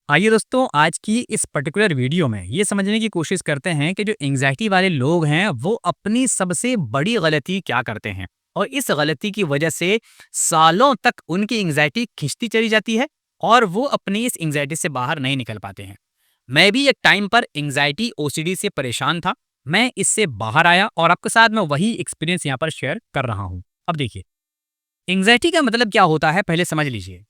आइए दोस्तों, आज की इस पर्टिकुलर वीडियो में ये समझने की कोशिश करते हैं कि जो एंग्जाइटी वाले लोग हैं वो अपनी सबसे बड़ी गलती क्या करते हैं और इस गलती की वजह से सालों तक उनकी एंग्जाइटी खिंचती चली जाती है और वो अपनी इस एंग्जाइटी से बाहर नहीं निकल पाते हैं। मैं भी एक टाइम पर एंग्जाइटी ओसीडी से परेशान था। मैं इससे बाहर आया और आपके साथ मैं वही एक्सपीरियंस यहाँ पर शेयर कर रहा हूँ। अब देखिए, एंग्जाइटी का मतलब क्या होता है पहले समझ लीजिए।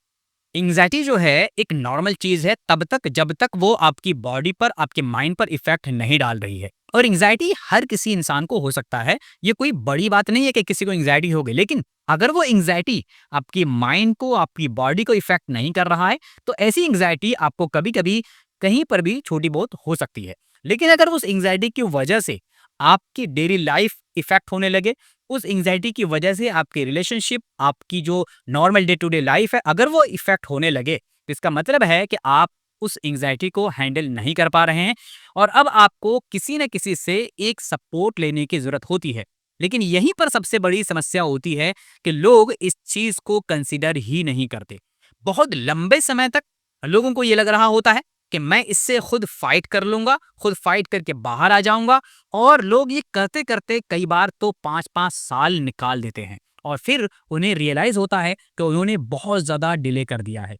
एंग्जायटी जो है एक नॉर्मल चीज है तब तक जब तक वो आपकी बॉडी पर आपके माइंड पर इफेक्ट नहीं डाल रही है। और एंग्जायटी हर किसी इंसान को हो सकता है। ये कोई बड़ी बात नहीं है कि किसी को एंग्जायटी हो गई, लेकिन अगर वो एंग्जायटी आपकी माइंड को आपकी बॉडी को इफेक्ट नहीं कर रहा है तो ऐसी एंग्जायटी आपको कभी कभी कहीं पर भी छोटी बहुत हो सकती है। लेकिन अगर उस एंग्जायटी की वजह से आपकी डेली लाइफ इफेक्ट होने लगे, उस एंग्जायटी की वजह से आपके रिलेशनशिप, आपकी जो normal day to day life है, अगर वो इफेक्ट होने लगे तो इसका मतलब है कि आप उस एंग्जायटी को हैंडल नहीं कर पा रहे हैं और अब आपको किसी न किसी से एक सपोर्ट लेने की जरूरत होती है। लेकिन यहीं पर सबसे बड़ी समस्या होती है कि लोग इस चीज को कंसीडर ही नहीं करते। बहुत लंबे समय तक लोगों को ये लग रहा होता है कि मैं इससे खुद फाइट कर लूंगा, खुद फाइट करके बाहर आ जाऊंगा। और लोग ये करते करते कई बार तो 5-5 साल निकाल देते हैं और फिर उन्हें रियलाइज होता है कि उन्होंने बहुत ज्यादा डिले कर दिया है।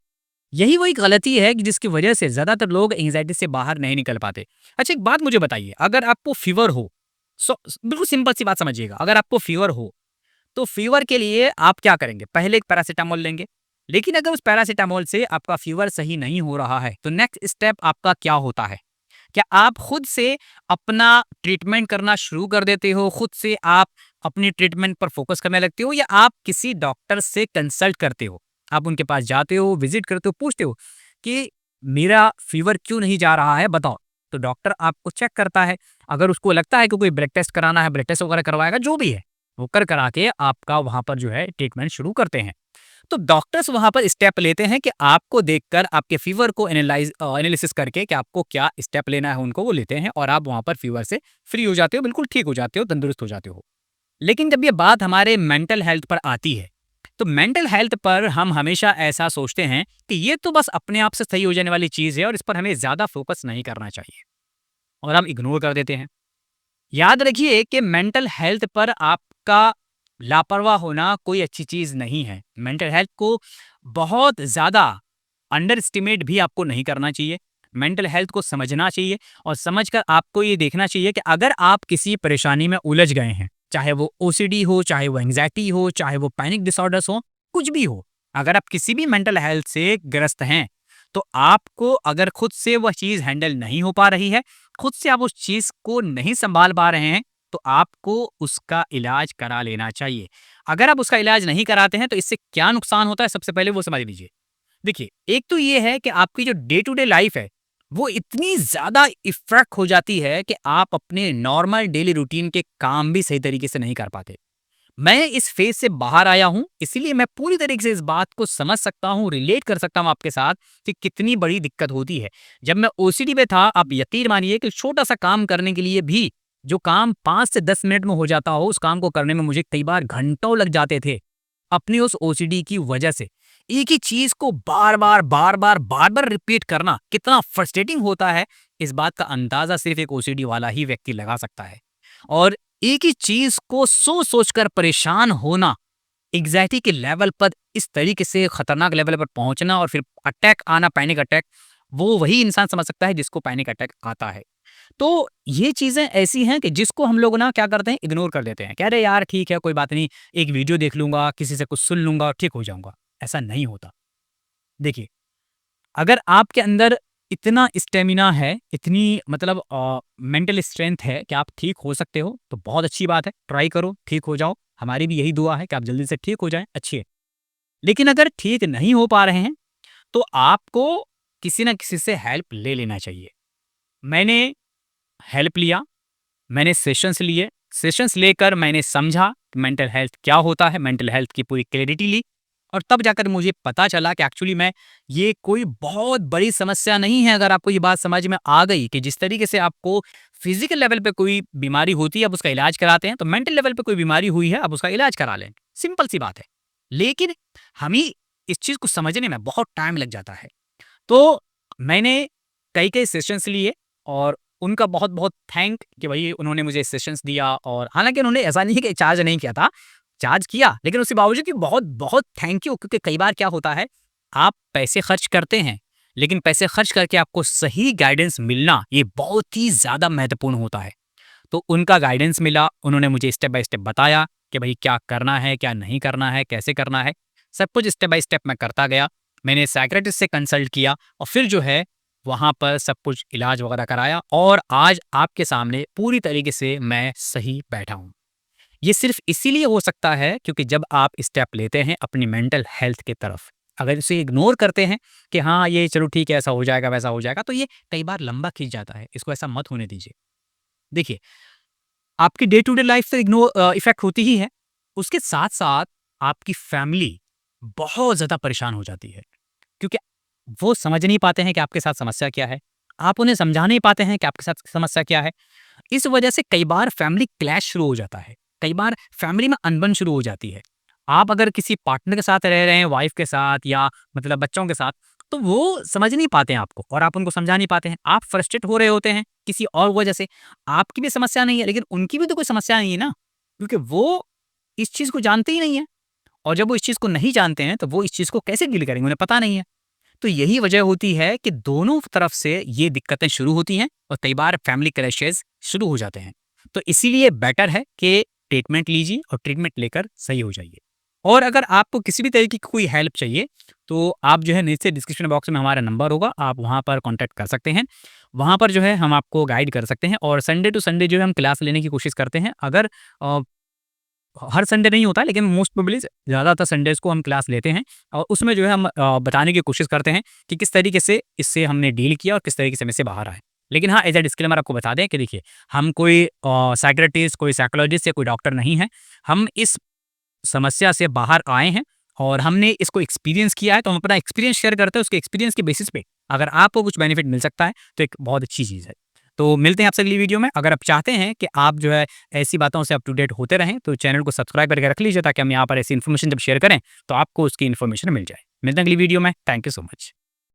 यही वही गलती है कि जिसकी वजह से ज्यादातर लोग एंग्जाइटी से बाहर नहीं निकल पाते। अच्छा, एक बात मुझे बताइए, अगर आपको फीवर हो, बिल्कुल सिंपल सी बात समझिएगा, अगर आपको फीवर हो तो फीवर के लिए आप क्या करेंगे? पहले एक पैरासिटामोल लेंगे। लेकिन अगर उस पैरासिटामोल से आपका फीवर सही नहीं हो रहा है तो नेक्स्ट स्टेप आपका क्या होता है? क्या आप खुद से अपना ट्रीटमेंट करना शुरू कर देते हो? खुद से आप अपनी ट्रीटमेंट पर फोकस करने लगते हो या आप किसी डॉक्टर से कंसल्ट करते हो? आप उनके पास जाते हो, विजिट करते हो, पूछते हो कि मेरा फीवर क्यों नहीं जा रहा है, बताओ। तो डॉक्टर आपको चेक करता है। अगर उसको लगता है कि कोई ब्लड टेस्ट कराना है, ब्लड टेस्ट वगैरह करवाएगा, जो भी है वो कर करा के आपका वहां पर जो है ट्रीटमेंट शुरू करते हैं। तो डॉक्टर्स वहां पर स्टेप लेते हैं कि आपको देखकर आपके फीवर को एनालिसिस करके कि आपको क्या स्टेप लेना है उनको वो लेते हैं और आप वहां पर फीवर से फ्री हो जाते हो, बिल्कुल ठीक हो जाते हो, तंदुरुस्त हो जाते हो। लेकिन जब ये बात हमारे मेंटल हेल्थ पर आती है तो मेंटल हेल्थ पर हम हमेशा ऐसा सोचते हैं कि ये तो बस अपने आप से सही हो जाने वाली चीज है और इस पर हमें ज्यादा फोकस नहीं करना चाहिए और हम इग्नोर कर देते हैं। याद रखिए कि मेंटल हेल्थ पर आपका लापरवाह होना कोई अच्छी चीज नहीं है। मेंटल हेल्थ को बहुत ज्यादा अंडर एस्टिमेट भी आपको नहीं करना चाहिए। मेंटल हेल्थ को समझना चाहिए और समझकर आपको ये देखना चाहिए कि अगर आप किसी परेशानी में उलझ गए हैं, चाहे वो ओसीडी हो, चाहे वो एंग्जाइटी हो, चाहे वो पैनिक डिसऑर्डर्स हो, कुछ भी हो, अगर आप किसी भी मेंटल हेल्थ से ग्रस्त हैं तो आपको अगर खुद से वह चीज हैंडल नहीं हो पा रही है, खुद से आप उस चीज को नहीं संभाल पा रहे हैं, तो आपको उसका इलाज करा लेना चाहिए। अगर आप उसका इलाज नहीं कराते हैं तो इससे क्या नुकसान होता है सबसे पहले वो समझ लीजिए। देखिए, एक तो ये है कि आपकी जो डे टू डे लाइफ है वो इतनी ज्यादा इफेक्ट हो जाती है कि आप अपने नॉर्मल डेली रूटीन के काम भी सही तरीके से नहीं कर पाते। मैं इस फेज से बाहर आया हूं, इसीलिए मैं पूरी तरीके से इस बात को समझ सकता हूं, रिलेट कर सकता हूं आपके साथ कि कितनी बड़ी दिक्कत होती है। जब मैं ओसीडी में था, आप यकीन मानिए कि छोटा सा काम करने के लिए भी जो काम 5 से 10 मिनट में हो जाता हो, उस काम को करने में मुझे कई बार घंटों लग जाते थे अपनी उस ओसीडी की वजह से। एक ही चीज को बार बार रिपीट करना कितना फ्रस्ट्रेटिंग होता है, इस बात का अंदाजा सिर्फ एक ओसीडी वाला ही व्यक्ति लगा सकता है। और एक ही चीज को सोच सोचकर परेशान होना, एंग्जाइटी के लेवल पर इस तरीके से खतरनाक लेवल पर पहुंचना और फिर अटैक आना, पैनिक अटैक, वो वही इंसान समझ सकता है जिसको पैनिक अटैक आता है। तो ये चीजें ऐसी हैं कि जिसको हम लोग ना क्या करते हैं, इग्नोर कर देते हैं, कह रहे यार ठीक है, कोई बात नहीं, एक वीडियो देख लूंगा, किसी से कुछ सुन लूंगा और ठीक हो जाऊंगा। ऐसा नहीं होता। देखिए, अगर आपके अंदर इतना स्टेमिना है, इतनी मतलब मेंटल स्ट्रेंथ है कि आप ठीक हो सकते हो, तो बहुत अच्छी बात है, ट्राई करो, ठीक हो जाओ। हमारी भी यही दुआ है कि आप जल्दी से ठीक हो जाएं, अच्छी है। लेकिन अगर ठीक नहीं हो पा रहे हैं तो आपको किसी ना किसी से हेल्प ले लेना चाहिए। मैंने हेल्प लिया, मैंने सेशंस लिए, सेशंस लेकर मैंने समझा कि मेंटल हेल्थ क्या होता है, मेंटल हेल्थ की पूरी क्लैरिटी ली और तब जाकर मुझे पता चला कि एक्चुअली मैं ये कोई बहुत बड़ी समस्या नहीं है। अगर आपको ये बात समझ में आ गई कि जिस तरीके से आपको फिजिकल लेवल पे कोई बीमारी होती है, आप उसका इलाज कराते हैं, तो मेंटल लेवल पे कोई बीमारी हुई है, आप उसका इलाज करा लें। सिंपल सी बात है। लेकिन हमें इस चीज को समझने में बहुत टाइम लग जाता है। तो मैंने कई-कई सेशंस लिए और उनका बहुत-बहुत थैंक कि भई उन्होंने मुझे सेशंस दिया और हालाँकि उन्होंने ऐसा नहीं है कि चार्ज नहीं किया था, चार्ज किया लेकिन उसके बावजूद कि बहुत-बहुत थैंक यू क्योंकि कई बार क्या होता है, आप पैसे खर्च करते हैं, लेकिन पैसे खर्च करके आपको सही गाइडेंस मिलना ये बहुत ही ज़्यादा महत्वपूर्ण होता है। तो उनका गाइडेंस मिला, उन्होंने मुझे स्टेप बाय स्टेप बताया कि भई क्या करना है, क्या नहीं करना है, कैसे करना है। सब कुछ स्टेप बाय स्टेप मैं करता गया। मैंने साइकियाट्रिस्ट से कंसल्ट किया और फिर जो है वहाँ पर सब कुछ इलाज वगैरह कराया और आज आपके सामने पूरी तरीके से मैं सही बैठा हूँ। ये सिर्फ़ इसीलिए हो सकता है क्योंकि जब आप स्टेप लेते हैं अपनी मेंटल हेल्थ की तरफ, अगर इसे इग्नोर करते हैं कि हाँ, ये चलो ठीक है, ऐसा हो जाएगा, वैसा हो जाएगा, तो ये कई बार लंबा खींच जाता है। इसको ऐसा मत होने दीजिए। देखिए, आपकी डे टू डे लाइफ से इफ़ेक्ट होती ही है। उसके साथ-साथ आपकी फैमिली बहुत ज़्यादा परेशान हो जाती है, क्योंकि वो समझ नहीं पाते हैं कि आपके साथ समस्या क्या है। आप उन्हें समझा नहीं पाते हैं कि आपके साथ समस्या क्या है। इस वजह से कई बार फैमिली क्लैश शुरू हो जाता है। कई बार फैमिली में अनबन शुरू हो जाती है। आप अगर किसी पार्टनर के साथ रह रहे हैं, वाइफ़ के साथ या मतलब बच्चों के साथ, तो वो समझ नहीं पाते हैं आपको और आप उनको समझा नहीं पाते हैं। आप फ्रस्ट्रेट हो रहे होते हैं किसी और वजह से। आपकी भी समस्या नहीं है, लेकिन उनकी भी तो कोई समस्या नहीं है ना, क्योंकि वो इस चीज़ को जानते ही नहीं है और जब वो इस चीज़ को नहीं जानते हैं, तो वो इस चीज़ को कैसे डील करेंगे? उन्हें पता नहीं है। तो यही वजह होती है कि दोनों तरफ से ये दिक्कतें शुरू होती हैं और कई बार फैमिली क्लैशेज़ शुरू हो जाते हैं। तो इसीलिए बेटर है कि ट्रीटमेंट लीजिए और ट्रीटमेंट लेकर सही हो जाइए। और अगर आपको किसी भी तरीके की कोई हेल्प चाहिए, तो आप जो है नीचे डिस्क्रिप्शन बॉक्स में हमारा नंबर होगा, आप वहाँ पर कॉन्टैक्ट कर सकते हैं। वहाँ पर जो है हम आपको गाइड कर सकते हैं और संडे टू संडे जो है हम क्लास लेने की कोशिश करते हैं। अगर अ, हर संडे नहीं होता है लेकिन मोस्ट प्रोबेबली ज़्यादातर संडेज़ को हम क्लास लेते हैं और उसमें जो है हम बताने की कोशिश करते हैं कि किस तरीके से इससे हमने डील किया और किस तरीके से हम इससे बाहर आए। लेकिन हाँ, एज़ अ डिस्क्लेमर आपको बता दें कि देखिए, हम कोई साइकियाट्रिस्ट, कोई साइकोलॉजिस्ट या कोई डॉक्टर नहीं हैं। हम इस समस्या से बाहर आए हैं और हमने इसको एक्सपीरियंस किया है, तो हम अपना एक्सपीरियंस शेयर करते हैं, उसके एक्सपीरियंस के बेसिस पे अगर आपको कुछ बेनिफिट मिल सकता है, तो एक बहुत अच्छी चीज़ है। तो मिलते हैं आपसे अगली वीडियो में। अगर आप चाहते हैं कि आप जो है ऐसी बातों से अप टू डेट होते रहें, तो चैनल को सब्सक्राइब करके रख लीजिए ताकि हम यहाँ पर ऐसी इन्फॉर्मेशन जब शेयर करें, तो आपको उसकी इन्फॉर्मेशन मिल जाए। मिलते हैं अगली वीडियो में। Thank you so much.